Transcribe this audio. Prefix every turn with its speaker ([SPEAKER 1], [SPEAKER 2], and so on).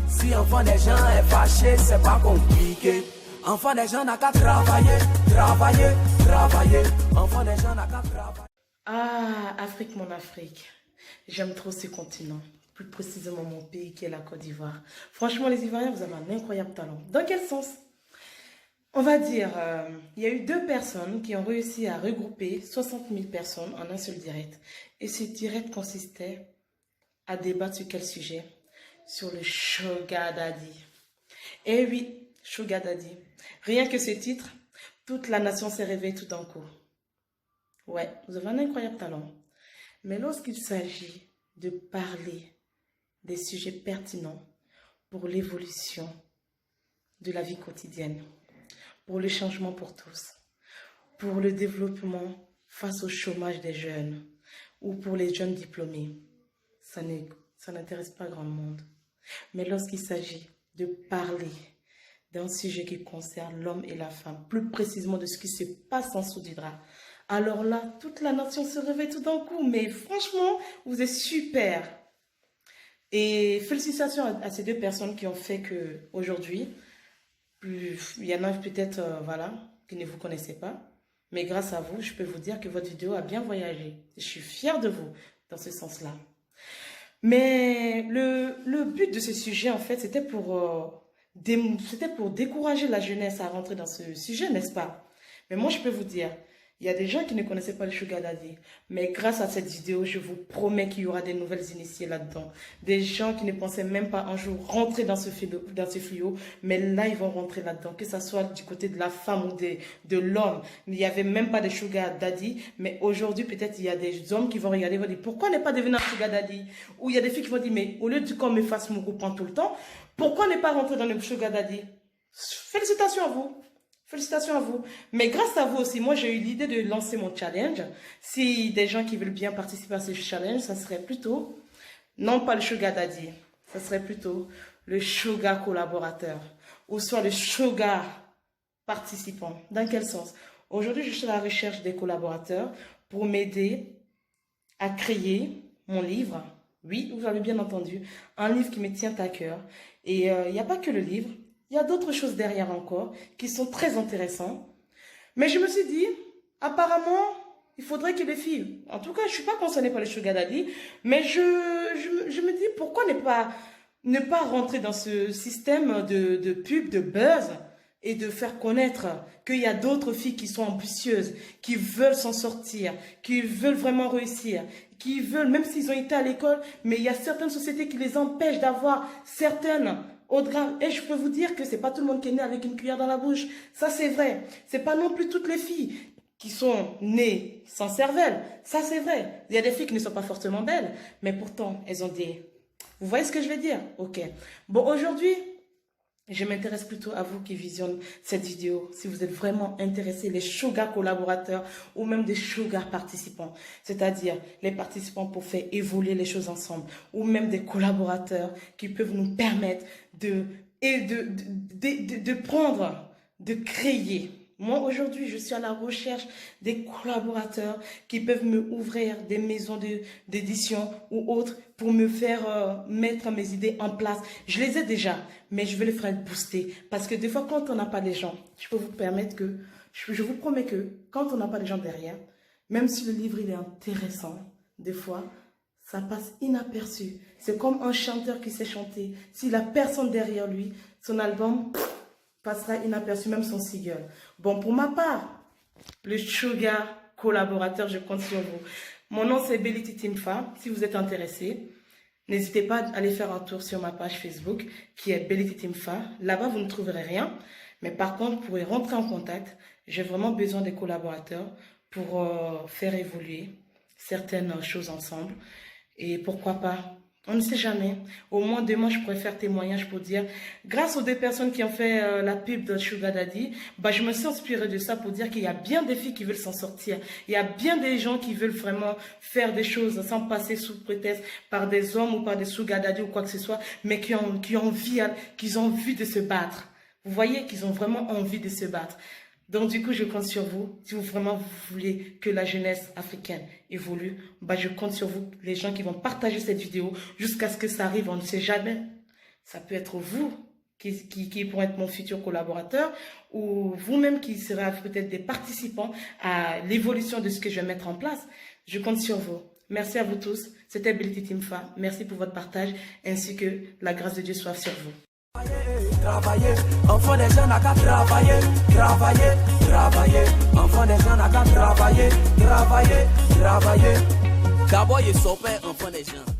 [SPEAKER 1] Si enfant des gens est fâché, c'est pas compliqué. Enfant des gens n'a qu'à travailler, travailler, travailler. Enfant des gens n'a qu'à travailler.
[SPEAKER 2] Ah, Afrique, mon Afrique. J'aime trop ce continent. Plus précisément mon pays qui est la Côte d'Ivoire. Franchement, les Ivoiriens, vous avez un incroyable talent. Dans quel sens? On va dire, il y a eu 2 personnes qui ont réussi à regrouper 60 000 personnes en un seul direct. Et ce direct consistait à débattre sur quel sujet? Sur le Sugar Daddy. Eh oui, Sugar Daddy. Rien que ce titre, toute la nation s'est réveillée tout d'un coup. Ouais, vous avez un incroyable talent. Mais lorsqu'il s'agit de parler des sujets pertinents pour l'évolution de la vie quotidienne, pour le changement pour tous, pour le développement face au chômage des jeunes ou pour les jeunes diplômés, ça n'intéresse pas grand monde. Mais lorsqu'il s'agit de parler d'un sujet qui concerne l'homme et la femme, plus précisément de ce qui se passe en dessous du drap, alors là, toute la nation se réveille tout d'un coup. Mais franchement, vous êtes super. Et félicitations à ces 2 personnes qui ont fait que aujourd'hui, il y en a peut-être voilà, qui ne vous connaissaient pas. Mais grâce à vous, je peux vous dire que votre vidéo a bien voyagé. Je suis fière de vous dans ce sens-là. Mais le but de ce sujet, en fait, c'était pour décourager la jeunesse à rentrer dans ce sujet, n'est-ce pas? Mais moi, je peux vous dire, il y a des gens qui ne connaissaient pas le Sugar Daddy. Mais grâce à cette vidéo, je vous promets qu'il y aura des nouvelles initiées là-dedans. Des gens qui ne pensaient même pas un jour rentrer dans ce fléau. Mais là, ils vont rentrer là-dedans. Que ce soit du côté de la femme ou de l'homme. Il n'y avait même pas de Sugar Daddy. Mais aujourd'hui, peut-être, il y a des hommes qui vont regarder et vont dire, pourquoi ne pas devenir un Sugar Daddy? Ou il y a des filles qui vont dire, mais au lieu de qu'on me fasse mon coupon tout le temps, pourquoi ne pas rentrer dans le Sugar Daddy? Félicitations à vous. Félicitations à vous. Mais grâce à vous aussi, moi j'ai eu l'idée de lancer mon challenge. Si des gens qui veulent bien participer à ce challenge, ça serait plutôt, non pas le Sugar Daddy, ça serait plutôt le Sugar collaborateur. Ou soit le Sugar participant. Dans quel sens? Aujourd'hui, je suis à la recherche des collaborateurs pour m'aider à créer mon livre. Oui, vous avez bien entendu, un livre qui me tient à cœur. Et il n'y a pas que le livre. Il y a d'autres choses derrière encore qui sont très intéressantes. Mais je me suis dit, apparemment, il faudrait que les filles, en tout cas, je ne suis pas concernée par le Sugar Daddy, mais je me dis, pourquoi ne pas rentrer dans ce système de pub, de buzz, et de faire connaître qu'il y a d'autres filles qui sont ambitieuses, qui veulent s'en sortir, qui veulent vraiment réussir, qui veulent, même s'ils ont été à l'école, mais il y a certaines sociétés qui les empêchent d'avoir certaines et je peux vous dire que c'est pas tout le monde qui est né avec une cuillère dans la bouche. Ça, c'est vrai. C'est pas non plus toutes les filles qui sont nées sans cervelle. Ça, c'est vrai. Il y a des filles qui ne sont pas forcément belles, mais pourtant, elles ont des... Vous voyez ce que je veux dire? Ok. Bon, aujourd'hui, je m'intéresse plutôt à vous qui visionnez cette vidéo. Si vous êtes vraiment intéressés, les Sugar collaborateurs ou même des Sugar participants, c'est-à-dire les participants pour faire évoluer les choses ensemble, ou même des collaborateurs qui peuvent nous permettre de prendre, de créer. Moi, aujourd'hui, je suis à la recherche des collaborateurs qui peuvent me ouvrir des maisons d'édition ou autres pour me faire mettre mes idées en place. Je les ai déjà, mais je vais les faire booster. Parce que des fois, quand on n'a pas les gens, je vous promets que quand on n'a pas les gens derrière, même si le livre il est intéressant, des fois, ça passe inaperçu. C'est comme un chanteur qui sait chanter. Si la personne derrière lui, son album passera inaperçu, même son single. Bon, pour ma part, le Sugar collaborateur, je compte sur vous. Mon nom, c'est Belity Timfa. Si vous êtes intéressé, n'hésitez pas à aller faire un tour sur ma page Facebook, qui est Belity Timfa. Là-bas, vous ne trouverez rien. Mais par contre, vous pourrez rentrer en contact. J'ai vraiment besoin des collaborateurs pour faire évoluer certaines choses ensemble. Et pourquoi pas, on ne sait jamais. Au moins demain, je pourrais faire témoignage pour dire, grâce aux 2 personnes qui ont fait la pub de Sugar Daddy, bah, je me suis inspirée de ça pour dire qu'il y a bien des filles qui veulent s'en sortir. Il y a bien des gens qui veulent vraiment faire des choses sans passer sous prétexte par des hommes ou par des Sugar Daddy ou quoi que ce soit, mais qui ont envie de se battre. Vous voyez qu'ils ont vraiment envie de se battre. Donc, du coup, je compte sur vous. Si vous vraiment vous voulez que la jeunesse africaine évolue, bah, je compte sur vous, les gens qui vont partager cette vidéo jusqu'à ce que ça arrive. On ne sait jamais. Ça peut être vous qui pourront être mon futur collaborateur ou vous-même qui serez peut-être des participants à l'évolution de ce que je vais mettre en place. Je compte sur vous. Merci à vous tous. C'était Ability Timfa. Merci pour votre partage ainsi que la grâce de Dieu soit sur vous.
[SPEAKER 1] Travailler, enfant des gens n'a qu'à travailler, travailler, travailler. Enfant des gens n'a qu'à travailler, travailler, travailler. D'abord, il s'opère, enfant des gens.